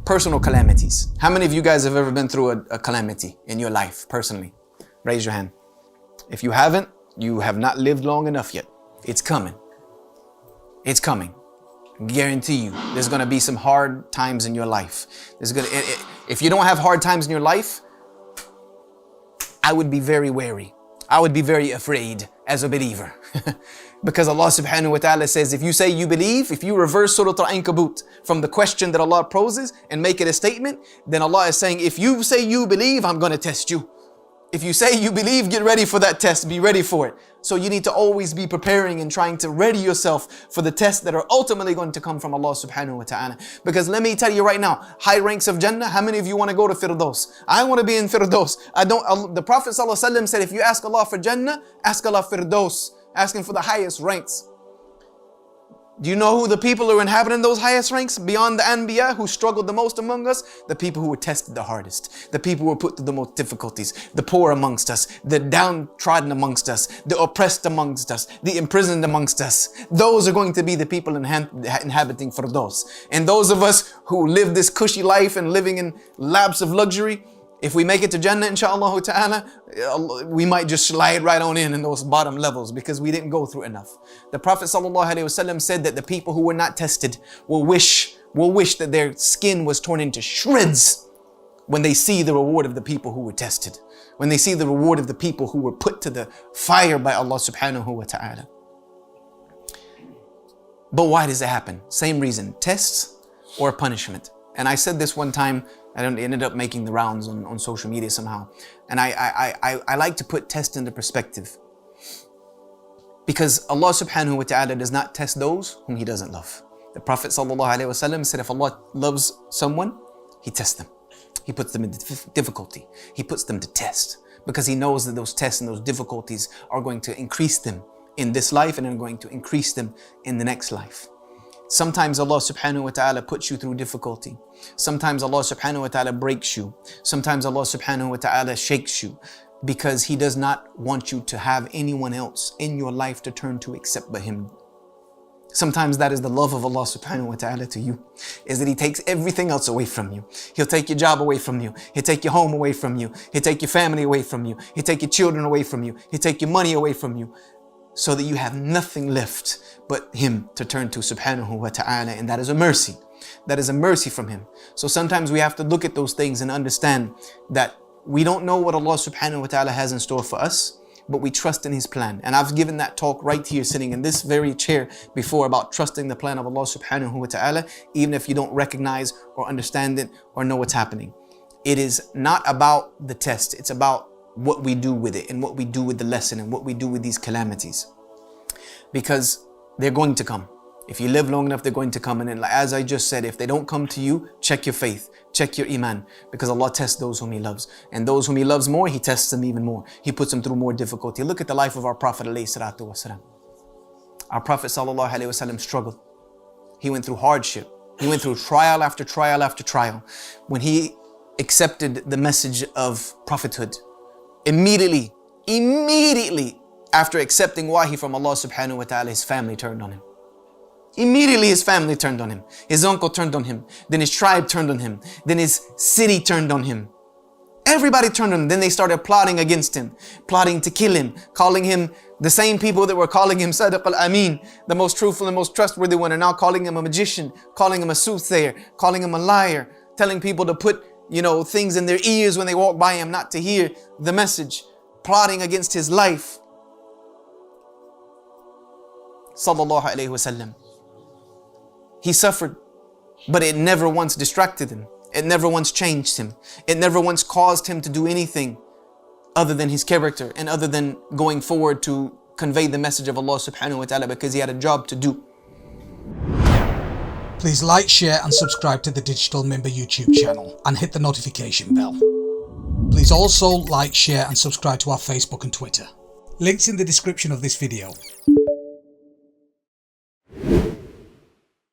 personal calamities. How many of you guys have ever been through a calamity in your life personally? Raise your hand. If you haven't, you have not lived long enough yet. It's coming. It's coming. I guarantee you, there's going to be some hard times in your life. If you don't have hard times in your life, I would be very wary. I would be very afraid as a believer. Because Allah subhanahu wa ta'ala says, if you say you believe, if you reverse Surah Al-Ankabut from the question that Allah poses and make it a statement, then Allah is saying, if you say you believe, I'm going to test you. If you say you believe, get ready for that test, be ready for it. So you need to always be preparing and trying to ready yourself for the tests that are ultimately going to come from Allah subhanahu wa ta'ala. Because let me tell you right now, high ranks of Jannah, how many of you want to go to Firdaus? I want to be in Firdaus. The Prophet sallallahu alaihi wasallam said, if you ask Allah for Jannah, ask Allah Firdaus. Ask Him for the highest ranks. Do you know who the people who are inhabiting those highest ranks beyond the Anbiya who struggled the most among us? The people who were tested the hardest. The people who were put through the most difficulties. The poor amongst us. The downtrodden amongst us. The oppressed amongst us. The imprisoned amongst us. Those are going to be the people inhabiting Firdaus. And those of us who live this cushy life and living in laps of luxury, if we make it to Jannah, inshaAllah ta'ala, we might just slide right on in those bottom levels because we didn't go through enough. The Prophet sallallahu alaihi wasallam said that the people who were not tested will wish that their skin was torn into shreds when they see the reward of the people who were tested. When they see the reward of the people who were put to the fire by Allah subhanahu wa ta'ala. But why does it happen? Same reason, tests or punishment. And I said this one time, it ended up making the rounds on social media somehow. And I like to put test into perspective. Because Allah subhanahu wa ta'ala does not test those whom He doesn't love. The Prophet sallallahu alaihi wasallam said if Allah loves someone, He tests them. He puts them in difficulty. He puts them to test. Because He knows that those tests and those difficulties are going to increase them in this life and are going to increase them in the next life. Sometimes Allah subhanahu wa ta'ala puts you through difficulty. Sometimes Allah subhanahu wa ta'ala breaks you. Sometimes Allah subhanahu wa ta'ala shakes you because He does not want you to have anyone else in your life to turn to except but Him. Sometimes that is the love of Allah subhanahu wa ta'ala to you, is that He takes everything else away from you. He'll take your job away from you. He'll take your home away from you. He'll take your family away from you. He'll take your children away from you. He'll take your money away from you, so that you have nothing left but Him to turn to subhanahu wa ta'ala. And that is a mercy. That is a mercy from Him. So sometimes we have to look at those things and understand that we don't know what Allah subhanahu wa ta'ala has in store for us, but we trust in His plan. And I've given that talk right here sitting in this very chair before about trusting the plan of Allah subhanahu wa ta'ala, even if you don't recognize or understand it or know what's happening. It is not about the test. It's about what we do with it and what we do with the lesson and what we do with these calamities. Because they're going to come. If you live long enough, they're going to come. And then, as I just said, if they don't come to you, check your faith, check your iman. Because Allah tests those whom He loves. And those whom He loves more, He tests them even more. He puts them through more difficulty. Look at the life of our Prophet ﷺ. Our Prophet ﷺ struggled. He went through hardship. He went through trial after trial after trial. When he accepted the message of prophethood, immediately after accepting wahi from Allah subhanahu wa ta'ala, his family turned on him. Immediately his family turned on him. His uncle turned on him. Then his tribe turned on him. Then his city turned on him. Everybody turned on him. Then they started plotting against him, plotting to kill him, calling him the same people that were calling him Sadiq al-Amin, the most truthful and most trustworthy one, are now calling him a magician, calling him a soothsayer, calling him a liar, telling people to put things in their ears when they walk by him, not to hear the message, plotting against his life. Sallallahu alayhi wasallam. He suffered, but it never once distracted him. It never once changed him. It never once caused him to do anything other than his character and other than going forward to convey the message of Allah subhanahu wa ta'ala, because he had a job to do. Please like, share and subscribe to the Digital Member YouTube channel and hit the notification bell. Please also like, share and subscribe to our Facebook and Twitter. Links in the description of this video.